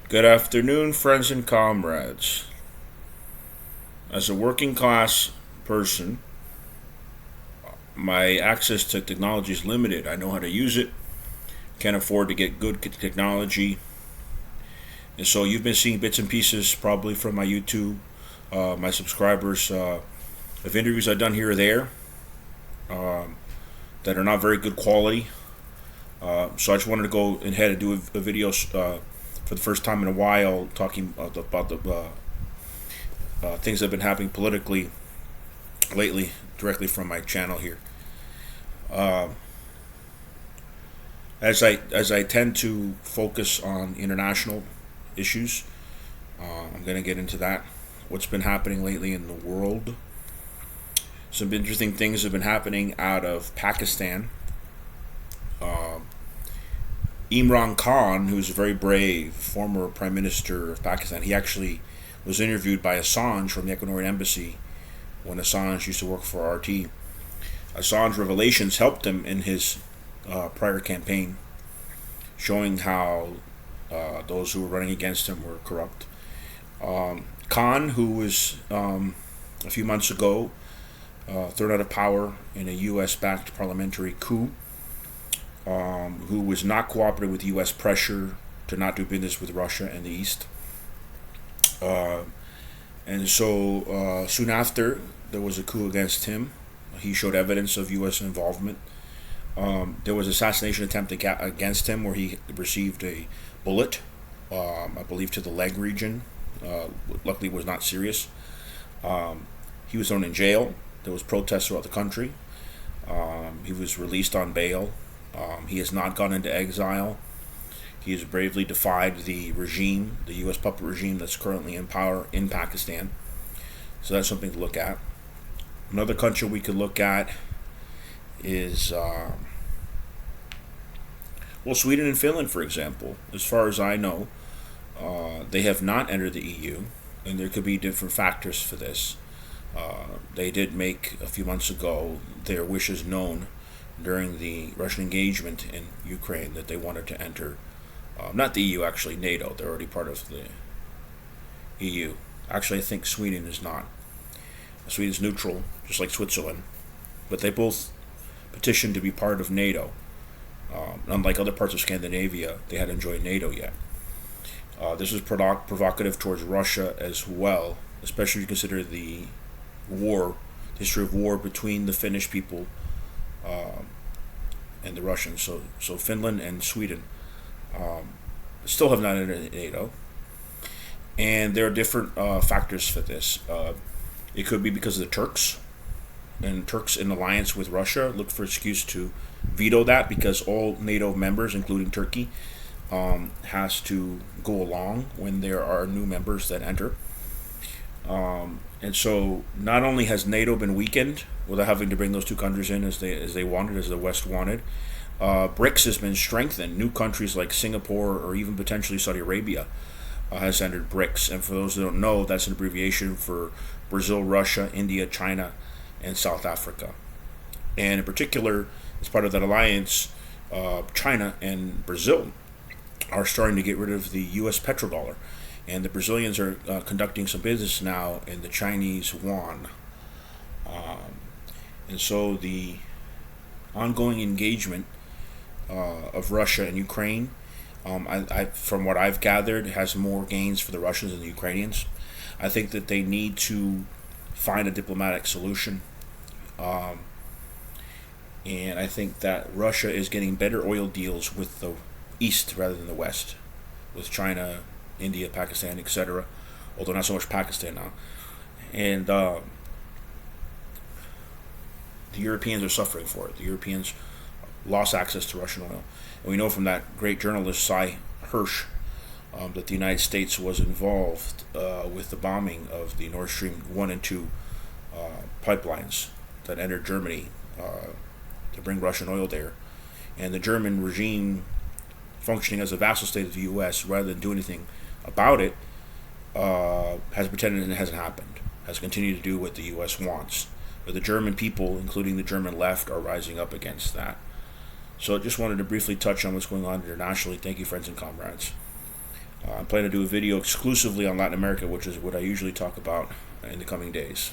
Good afternoon, friends and comrades. As a working class person, my access to technology is limited. I know how to use it, can't afford to get good technology. And so you've been seeing bits and pieces probably from my YouTube, my subscribers, of interviews I've done here or there um, that are not very good quality. So I just wanted to go ahead and do a video for the first time in a while talking about the things that have been happening politically lately, directly from my channel here. Uh, as I tend to focus on international issues, I'm going to get into that. What's been happening lately in the world? Some interesting things have been happening out of Pakistan. Uh, Imran Khan, who's a very brave former prime minister of Pakistan, he actually was interviewed by Assange from the Ecuadorian embassy when Assange used to work for RT. Assange revelations helped him in his prior campaign, showing how those who were running against him were corrupt. Khan, who was a few months ago thrown out of power in a U.S. backed parliamentary coup, who was not cooperating with U.S. pressure to not do business with Russia and the East. Uh, and so soon after, there was a coup against him. He showed evidence of U.S. involvement. There was an assassination attempt against him where he received a bullet, I believe, to the leg region. Luckily, it was not serious. He was thrown in jail. There was protests throughout the country. He was released on bail. He has not gone into exile. He has bravely defied the regime, the U.S. puppet regime that's currently in power in Pakistan. So that's something to look at. Another country we could look at is, Sweden and Finland, for example. As far as I know, they have not entered the EU, and there could be different factors for this. They did make, a few months ago, their wishes known during the Russian engagement in Ukraine that they wanted to enter, not the EU, actually, NATO. They're already part of the EU. Actually, I think Sweden is not. Sweden's neutral, just like Switzerland. But they both petitioned to be part of NATO. Unlike other parts of Scandinavia, they hadn't joined NATO yet. This is provocative towards Russia as well, especially if you consider the history of war between the Finnish people and the Russians. So Finland and Sweden still have not entered NATO. And there are different factors for this. It could be because of the Turks, and Turks in alliance with Russia look for excuse to veto that because all NATO members, including Turkey, has to go along when there are new members that enter. And so not only has NATO been weakened without having to bring those two countries in as they wanted, as the West wanted, BRICS has been strengthened. New countries like Singapore or even potentially Saudi Arabia has entered BRICS. And for those that don't know, that's an abbreviation for Brazil, Russia, India, China, and South Africa. And in particular, as part of that alliance, China and Brazil are starting to get rid of the U.S. petrodollar. And the Brazilians are conducting some business now in the Chinese yuan. And so the ongoing engagement of Russia and Ukraine, from what I've gathered, has more gains for the Russians than the Ukrainians. I think that they need to find a diplomatic solution. And I think that Russia is getting better oil deals with the East rather than the West, with China, India, Pakistan, etc. Although not so much Pakistan now. And the Europeans are suffering for it. The Europeans lost access to Russian oil. And we know from that great journalist, Cy Hirsch, that the United States was involved with the bombing of the Nord Stream 1 and 2 pipelines that entered Germany to bring Russian oil there. And the German regime, functioning as a vassal state of the U.S., rather than do anything about it, has pretended it hasn't happened, has continued to do what the U.S. wants. But the German people, including the German left, are rising up against that. So I just wanted to briefly touch on what's going on internationally. Thank you, friends and comrades. I'm planning to do a video exclusively on Latin America, which is what I usually talk about in the coming days.